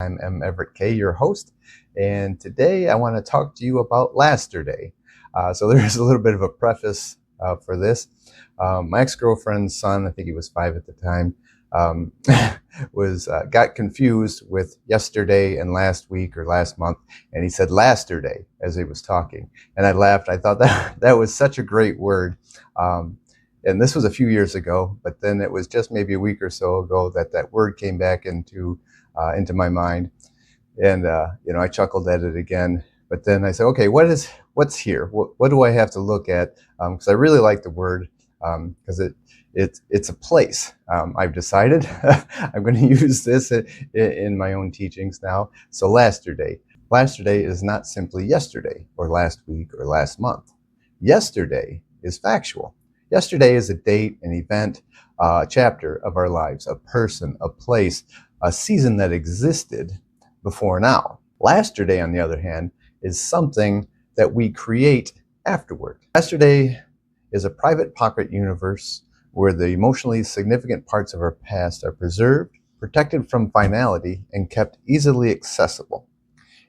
I'm M. Everett K., your host, and today I want to talk to you about Lasterday. So there's a little bit of a preface for this. My ex-girlfriend's son, I think he was 5 at the time, um, got confused with yesterday and last week or last month, and he said Lasterday as he was talking, and I laughed. I thought that was such a great word. And this was a few years ago, but then it was just maybe a week or so ago that word came back into my mind, and I chuckled at it again. But then I said, okay, what's here? What do I have to look at? Because I really like the word, because it's a place. I've decided I'm going to use this in my own teachings now. So Lasterday. Lasterday is not simply yesterday or last week or last month. Yesterday is factual. Yesterday is a date, an event, a chapter of our lives, a person, a place, a season that existed before now. Lasterday, on the other hand, is something that we create afterward. Lasterday is a private pocket universe where the emotionally significant parts of our past are preserved, protected from finality, and kept easily accessible.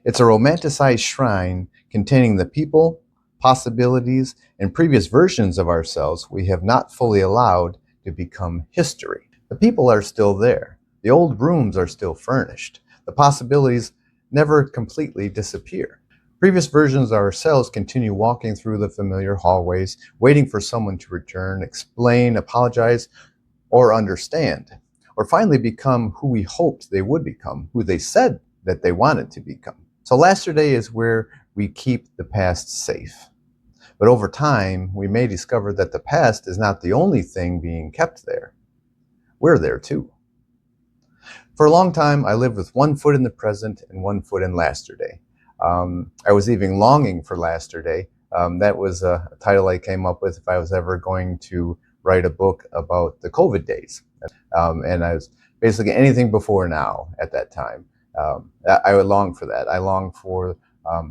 It's a romanticized shrine containing the people, possibilities, and previous versions of ourselves we have not fully allowed to become history. The people are still there. The old rooms are still furnished. The possibilities never completely disappear. Previous versions of ourselves continue walking through the familiar hallways, waiting for someone to return, explain, apologize, or understand, or finally become who we hoped they would become, who they said that they wanted to become. So Lasterday is where we keep the past safe. But over time, we may discover that the past is not the only thing being kept there. We're there too. For a long time, I lived with one foot in the present and one foot in Lasterday. I was even longing for Lasterday. That was a title I came up with if I was ever going to write a book about the COVID days. And I was basically anything before now at that time. I would long for that. I longed for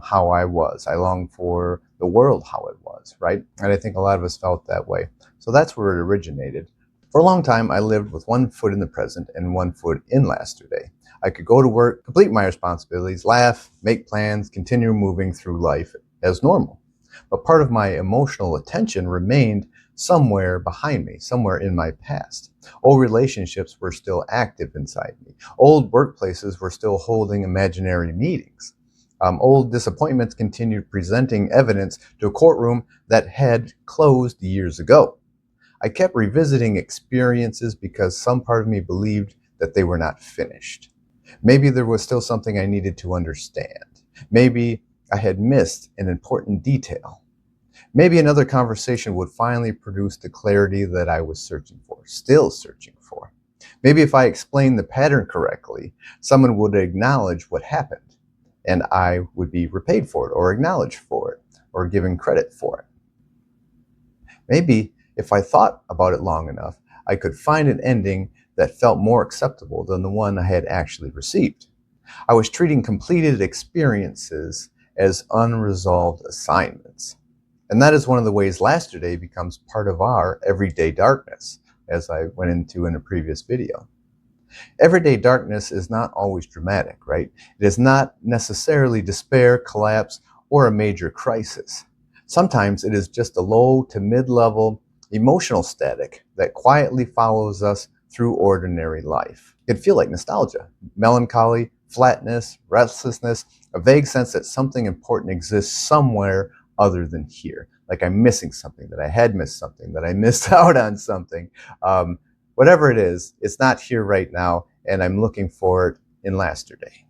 how I was. I longed for the world how it was, right? And I think a lot of us felt that way. So that's where it originated. For a long time, I lived with one foot in the present and one foot in Lasterday. I could go to work, complete my responsibilities, laugh, make plans, continue moving through life as normal. But part of my emotional attention remained somewhere behind me, somewhere in my past. Old relationships were still active inside me. Old workplaces were still holding imaginary meetings. Old disappointments continued presenting evidence to a courtroom that had closed years ago. I kept revisiting experiences because some part of me believed that they were not finished. Maybe there was still something I needed to understand. Maybe I had missed an important detail. Maybe another conversation would finally produce the clarity that I was searching for, still searching for. Maybe if I explained the pattern correctly, someone would acknowledge what happened, and I would be repaid for it, or acknowledged for it, or given credit for it. Maybe if I thought about it long enough, I could find an ending that felt more acceptable than the one I had actually received. I was treating completed experiences as unresolved assignments. And that is one of the ways Lasterday becomes part of our everyday darkness, as I went into in a previous video. Everyday darkness is not always dramatic, right? It is not necessarily despair, collapse, or a major crisis. Sometimes it is just a low to mid-level emotional static that quietly follows us through ordinary life. It can feel like nostalgia, melancholy, flatness, restlessness, a vague sense that something important exists somewhere other than here. Like I'm missing something, that I had missed something, that I missed out on something. Whatever it is, it's not here right now, and I'm looking for it in Lasterday.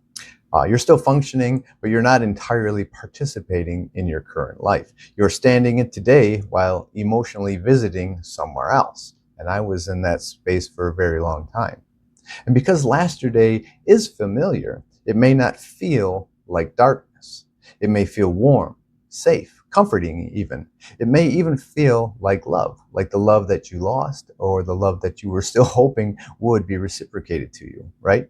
You're still functioning, but you're not entirely participating in your current life. You're standing in today while emotionally visiting somewhere else. And I was in that space for a very long time. And because Lasterday is familiar, it may not feel like darkness. It may feel warm, safe, comforting even. It may even feel like love, like the love that you lost or the love that you were still hoping would be reciprocated to you, right?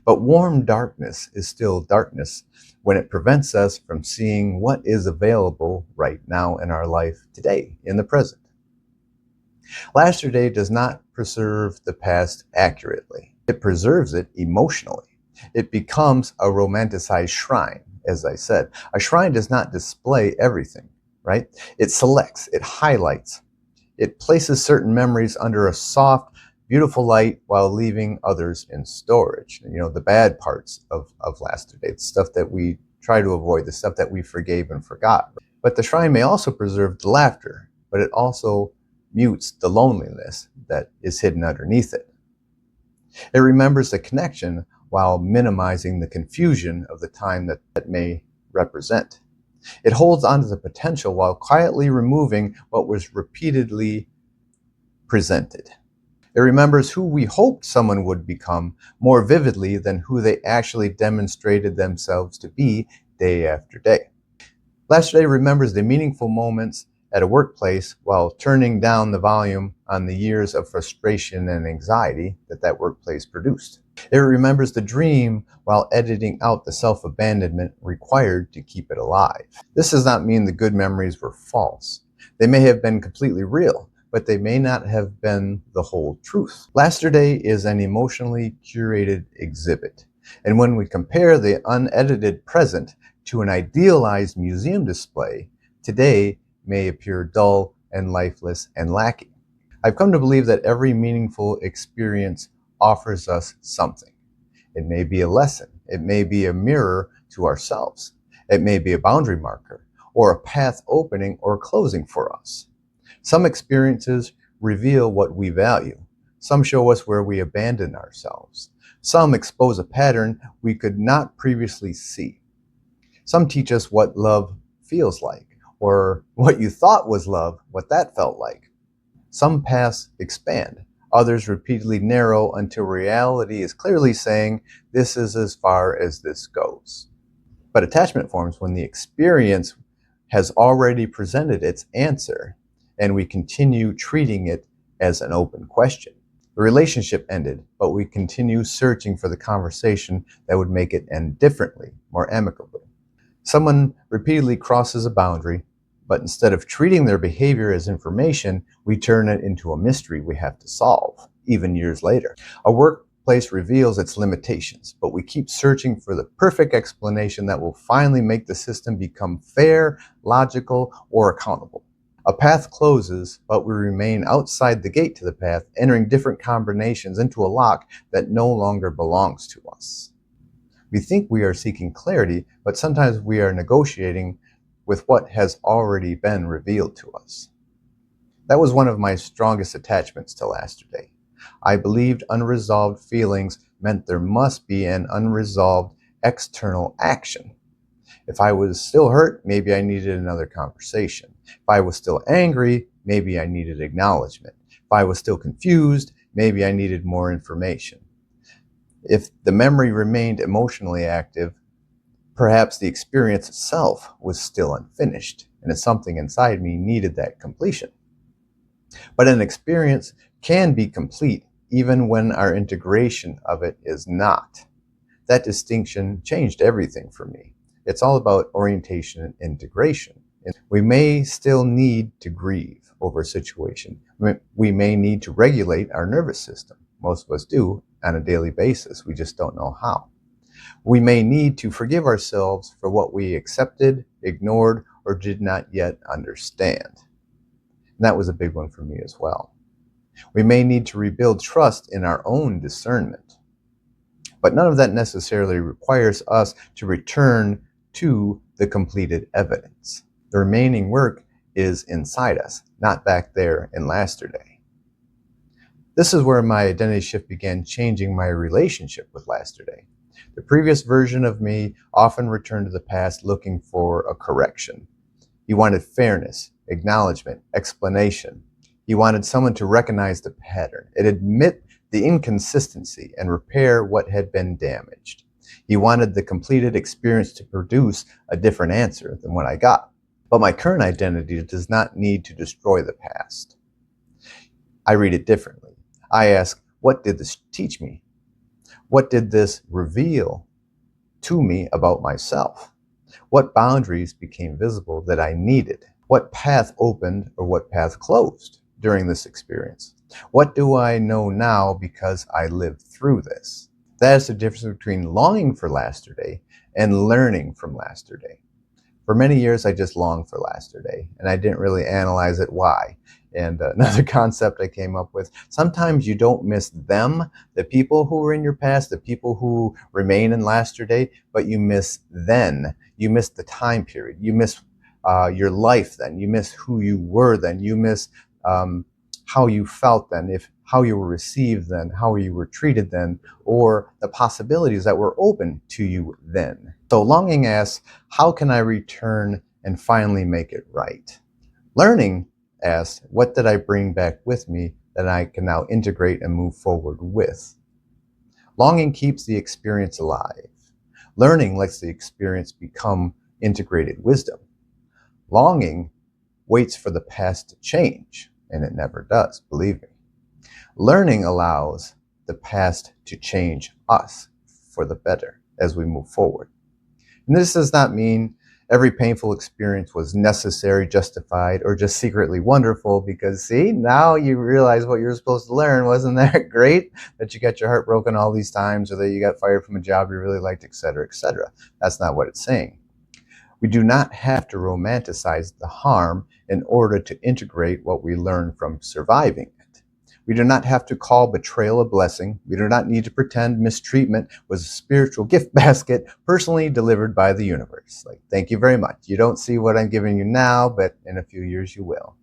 But warm darkness is still darkness when it prevents us from seeing what is available right now in our life today, in the present. Lasterday does not preserve the past accurately. It preserves it emotionally. It becomes a romanticized shrine, as I said. A shrine does not display everything, right? It selects, it highlights, it places certain memories under a soft, beautiful light while leaving others in storage. You know, the bad parts of Lasterday, the stuff that we try to avoid, the stuff that we forgave and forgot. But the shrine may also preserve the laughter, but it also mutes the loneliness that is hidden underneath it. It remembers the connection while minimizing the confusion of the time that may represent. It holds on to the potential while quietly removing what was repeatedly presented. It remembers who we hoped someone would become more vividly than who they actually demonstrated themselves to be day after day. Lasterday remembers the meaningful moments at a workplace while turning down the volume on the years of frustration and anxiety that workplace produced. It remembers the dream while editing out the self-abandonment required to keep it alive. This does not mean the good memories were false. They may have been completely real, but they may not have been the whole truth. Lasterday is an emotionally curated exhibit, and when we compare the unedited present to an idealized museum display, today may appear dull and lifeless and lacking. I've come to believe that every meaningful experience offers us something. It may be a lesson, it may be a mirror to ourselves, it may be a boundary marker, or a path opening or closing for us. Some experiences reveal what we value. Some show us where we abandon ourselves. Some expose a pattern we could not previously see. Some teach us what love feels like, or what you thought was love, what that felt like. Some paths expand. Others repeatedly narrow until reality is clearly saying, this is as far as this goes. But attachment forms when the experience has already presented its answer, and we continue treating it as an open question. The relationship ended, but we continue searching for the conversation that would make it end differently, more amicably. Someone repeatedly crosses a boundary, but instead of treating their behavior as information, we turn it into a mystery we have to solve, even years later. A workplace reveals its limitations, but we keep searching for the perfect explanation that will finally make the system become fair, logical, or accountable. A path closes, but we remain outside the gate to the path, entering different combinations into a lock that no longer belongs to us. We think we are seeking clarity, but sometimes we are negotiating with what has already been revealed to us. That was one of my strongest attachments to Lasterday. I believed unresolved feelings meant there must be an unresolved external action. If I was still hurt, maybe I needed another conversation. If I was still angry, maybe I needed acknowledgement. If I was still confused, maybe I needed more information. If the memory remained emotionally active, perhaps the experience itself was still unfinished, and something inside me needed that completion. But an experience can be complete even when our integration of it is not. That distinction changed everything for me. It's all about orientation and integration. We may still need to grieve over a situation. We may need to regulate our nervous system. Most of us do on a daily basis. We just don't know how. We may need to forgive ourselves for what we accepted, ignored, or did not yet understand. And that was a big one for me as well. We may need to rebuild trust in our own discernment. But none of that necessarily requires us to return to the completed evidence. The remaining work is inside us, not back there in Lasterday. This is where my identity shift began changing my relationship with Lasterday. The previous version of me often returned to the past looking for a correction. He wanted fairness, acknowledgement, explanation. He wanted someone to recognize the pattern and admit the inconsistency and repair what had been damaged. He wanted the completed experience to produce a different answer than what I got. But my current identity does not need to destroy the past. I read it differently. I ask, what did this teach me? What did this reveal to me about myself? What boundaries became visible that I needed? What path opened or what path closed during this experience? What do I know now because I lived through this? That is the difference between longing for Lasterday and learning from Lasterday. For many years, I just longed for Lasterday, and I didn't really analyze it why. And another concept I came up with, sometimes you don't miss them, the people who were in your past, the people who remain in Lasterday, but you miss then. You miss the time period. You miss your life then. You miss who you were then. You miss how you felt then, how you were received then, how you were treated then, or the possibilities that were open to you then. So longing asks, how can I return and finally make it right? Learning asks, what did I bring back with me that I can now integrate and move forward with? Longing keeps the experience alive. Learning lets the experience become integrated wisdom. Longing waits for the past to change, and it never does, believe me. Learning allows the past to change us for the better as we move forward. And this does not mean every painful experience was necessary, justified, or just secretly wonderful, because see, now you realize what you're supposed to learn. Wasn't that great that you got your heart broken all these times, or that you got fired from a job you really liked, etc., etc.? That's not what it's saying. We do not have to romanticize the harm in order to integrate what we learn from surviving it. We do not have to call betrayal a blessing. We do not need to pretend mistreatment was a spiritual gift basket personally delivered by the universe. Like, thank you very much. You don't see what I'm giving you now, but in a few years you will.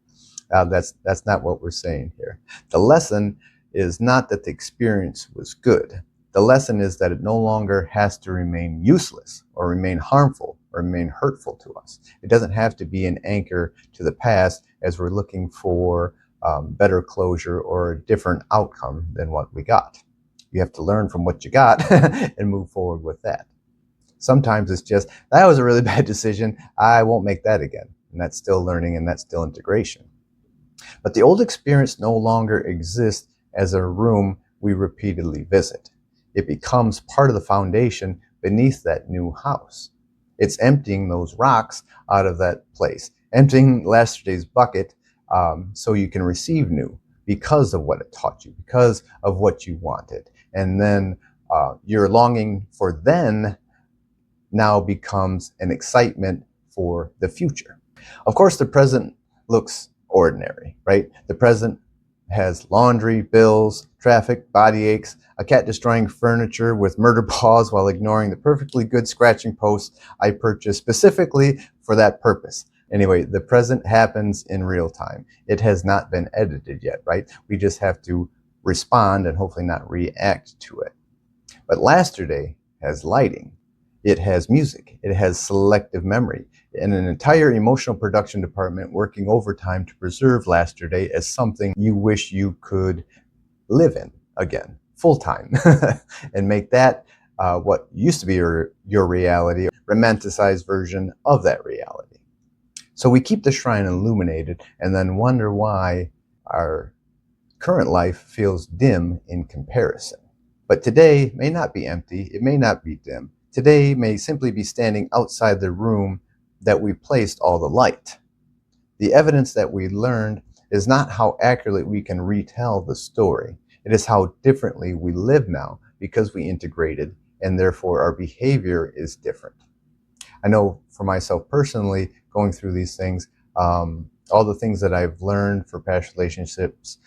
That's not what we're saying here. The lesson is not that the experience was good. The lesson is that it no longer has to remain useless or remain harmful or remain hurtful to us. It doesn't have to be an anchor to the past as we're looking for better closure or a different outcome than what we got. You have to learn from what you got and move forward with that. Sometimes it's just, that was a really bad decision. I won't make that again. And that's still learning, and that's still integration. But the old experience no longer exists as a room we repeatedly visit. It becomes part of the foundation beneath that new house. It's emptying those rocks out of that place, emptying Lasterday's bucket so you can receive new because of what it taught you, because of what you wanted. And then your longing for then now becomes an excitement for the future. Of course, the present looks ordinary, right? The present has laundry, bills, traffic, body aches, a cat destroying furniture with murder paws while ignoring the perfectly good scratching posts I purchased specifically for that purpose. Anyway, the present happens in real time. It has not been edited yet, right? We just have to respond and hopefully not react to it. But Lasterday has lighting. It has music. It has selective memory, and an entire emotional production department working overtime to preserve Lasterday as something you wish you could live in again, full time, and make that what used to be your reality, a romanticized version of that reality. So we keep the shrine illuminated and then wonder why our current life feels dim in comparison. But today may not be empty. It may not be dim. Today may simply be standing outside the room that we placed all the light. The evidence that we learned is not how accurately we can retell the story. It is how differently we live now because we integrated, and therefore our behavior is different. I know for myself personally, going through these things, all the things that I've learned for past relationships,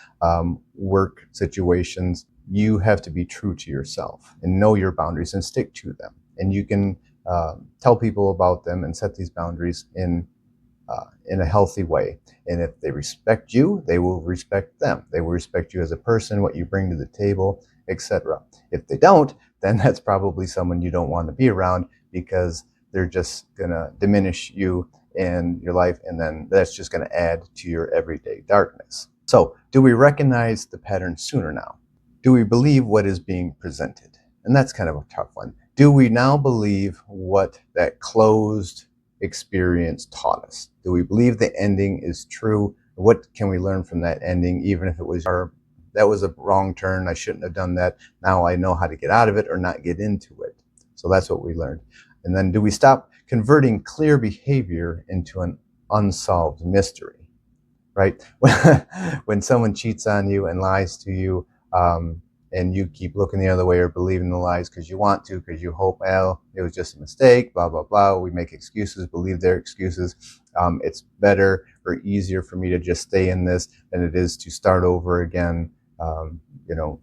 work situations, you have to be true to yourself and know your boundaries and stick to them. And you can tell people about them and set these boundaries in a healthy way. And if they respect you, they will respect them. They will respect you as a person, what you bring to the table, etc. If they don't, then that's probably someone you don't want to be around, because they're just going to diminish you and your life, and then that's just going to add to your everyday darkness. So, do we recognize the pattern sooner now? Do we believe what is being presented? And that's kind of a tough one. Do we now believe what that closed experience taught us? Do we believe the ending is true? What can we learn from that ending, even if it was that was a wrong turn, I shouldn't have done that, now I know how to get out of it or not get into it. So that's what we learned. And then do we stop converting clear behavior into an unsolved mystery, right? When someone cheats on you and lies to you, and you keep looking the other way or believing the lies because you want to, because you hope, well, it was just a mistake, blah, blah, blah. We make excuses, believe their excuses. It's better or easier for me to just stay in this than it is to start over again.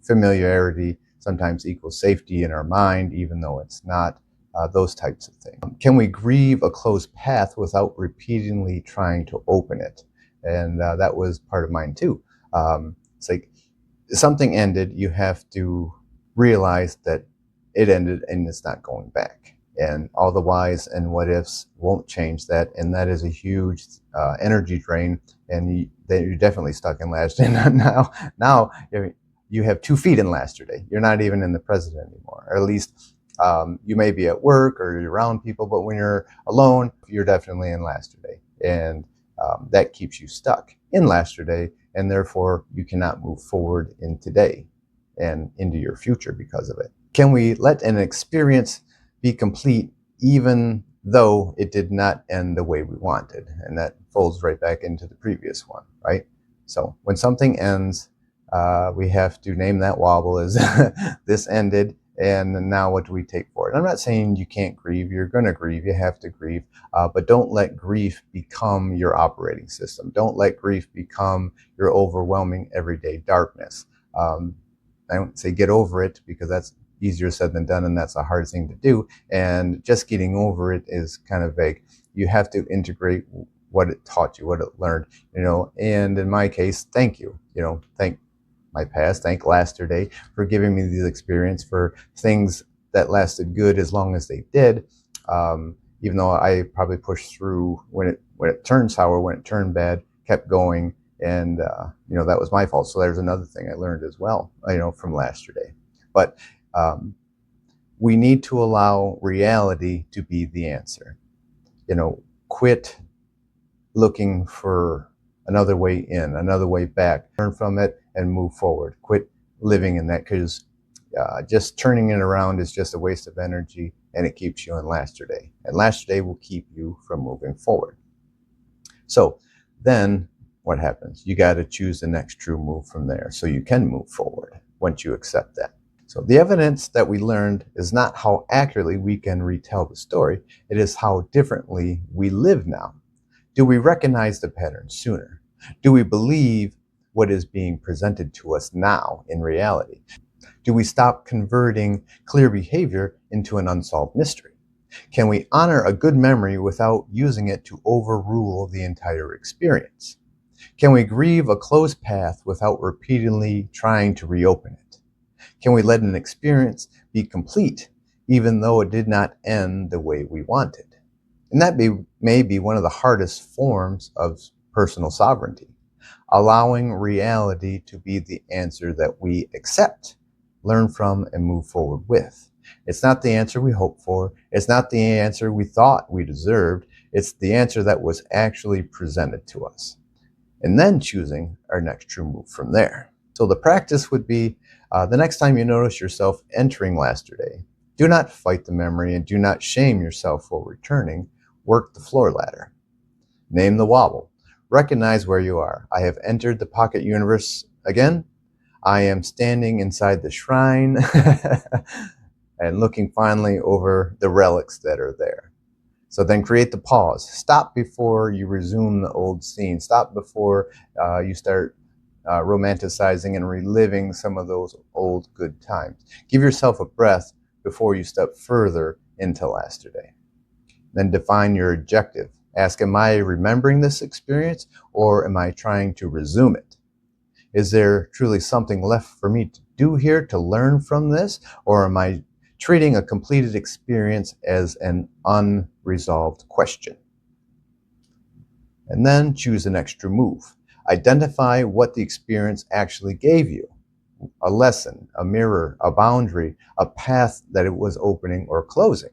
Familiarity sometimes equals safety in our mind, even though it's not. Those types of things. Can we grieve a closed path without repeatedly trying to open it? And that was part of mine too. It's like something ended, you have to realize that it ended and it's not going back. And all the whys and what ifs won't change that. And that is a huge energy drain. And you're definitely stuck in Lasterday now. Now you have 2 feet in Lasterday. You're not even in the present anymore, or at least you may be at work or you're around people, but when you're alone, you're definitely in Lasterday. And that keeps you stuck in Lasterday, and therefore you cannot move forward in today and into your future because of it. Can we let an experience be complete even though it did not end the way we wanted? And that folds right back into the previous one, right? So when something ends, we have to name that wobble as this ended, and now what do we take for it? I'm not saying you can't grieve. You're going to grieve. You have to grieve. But don't let grief become your operating system. Don't let grief become your overwhelming everyday darkness. I don't say get over it, because that's easier said than done, and that's a hard thing to do. And just getting over it is kind of vague. You have to integrate what it taught you, what it learned, and in my case, thank you, thank my past, thank Lasterday for giving me this experience, for things that lasted good as long as they did, even though I probably pushed through when it turned sour, when it turned bad, kept going, and that was my fault. So there's another thing I learned as well, from Lasterday. But we need to allow reality to be the answer. Quit looking for another way in, another way back. Learn from it and move forward. Quit living in that, because just turning it around is just a waste of energy, and it keeps you in Lasterday. And Lasterday will keep you from moving forward. So then what happens? You got to choose the next true move from there so you can move forward once you accept that. So the evidence that we learned is not how accurately we can retell the story. It is how differently we live now. Do we recognize the pattern sooner? Do we believe what is being presented to us now in reality? Do we stop converting clear behavior into an unsolved mystery? Can we honor a good memory without using it to overrule the entire experience? Can we grieve a closed path without repeatedly trying to reopen it? Can we let an experience be complete even though it did not end the way we wanted? And that may be one of the hardest forms of personal sovereignty, allowing reality to be the answer that we accept, learn from, and move forward with. It's not the answer we hoped for. It's not the answer we thought we deserved. It's the answer that was actually presented to us. And then choosing our next true move from there. So the practice would be, the next time you notice yourself entering Lasterday, do not fight the memory and do not shame yourself for returning. Work the floor ladder. Name the wobble. Recognize where you are. I have entered the pocket universe again. I am standing inside the shrine and looking fondly over the relics that are there. So then create the pause. Stop before you resume the old scene. Stop before you start romanticizing and reliving some of those old good times. Give yourself a breath before you step further into Lasterday. Then define your objective. Ask, am I remembering this experience, or am I trying to resume it? Is there truly something left for me to do here to learn from this, or am I treating a completed experience as an unresolved question? And then choose an extra move. Identify what the experience actually gave you. A lesson, a mirror, a boundary, a path that it was opening or closing.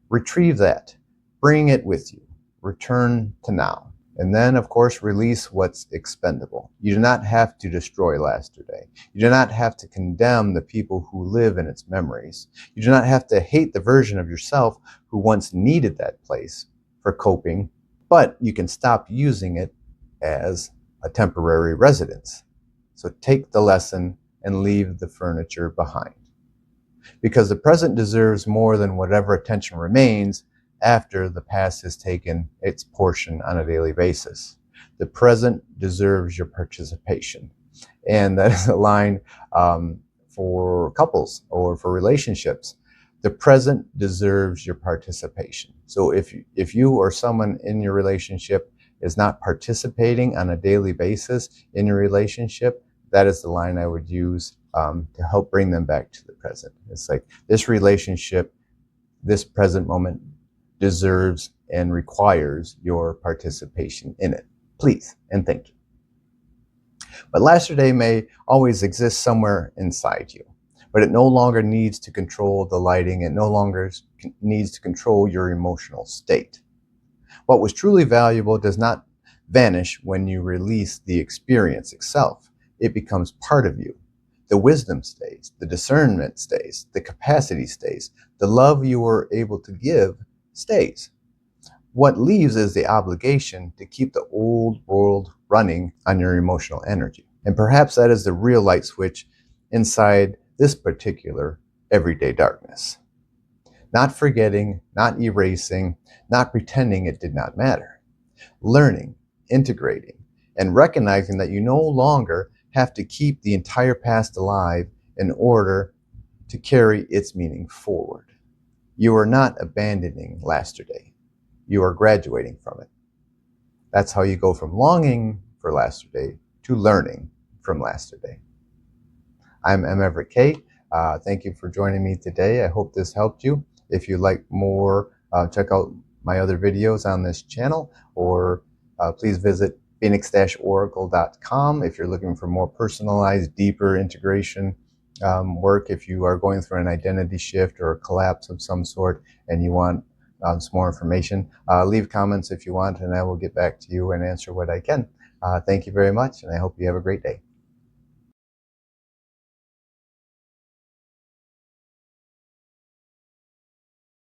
Retrieve that. Bring it with you. Return to now. And then, of course, release what's expendable. You do not have to destroy Lasterday. You do not have to condemn the people who live in its memories. You do not have to hate the version of yourself who once needed that place for coping, but you can stop using it as a temporary residence. So take the lesson and leave the furniture behind. Because the present deserves more than whatever attention remains after the past has taken its portion on a daily basis. The present deserves your participation. And that is a line for couples or for relationships. The present deserves your participation. So if you or someone in your relationship is not participating on a daily basis in your relationship, that is the line I would use to help bring them back to the present. It's like this relationship, this present moment deserves and requires your participation in it. Please and thank you. But Lasterday may always exist somewhere inside you, but it no longer needs to control the lighting. It no longer needs to control your emotional state. What was truly valuable does not vanish when you release the experience itself. It becomes part of you. The wisdom stays, the discernment stays, the capacity stays, the love you were able to give stays. What leaves is the obligation to keep the old world running on your emotional energy. And perhaps that is the real light switch inside this particular everyday darkness. Not forgetting, not erasing, not pretending it did not matter. Learning, integrating, and recognizing that you no longer have to keep the entire past alive in order to carry its meaning forward. You are not abandoning Lasterday. You are graduating from it. That's how you go from longing for Lasterday to learning from Lasterday. I'm M. Everett K. Thank you for joining me today. I hope this helped you. If you'd like more, check out my other videos on this channel, or please visit phoenix-oracle.com if you're looking for more personalized, deeper integration work. If you are going through an identity shift or a collapse of some sort and you want some more information, leave comments if you want, and I will get back to you and answer what I can. Thank you very much, and I hope you have a great day.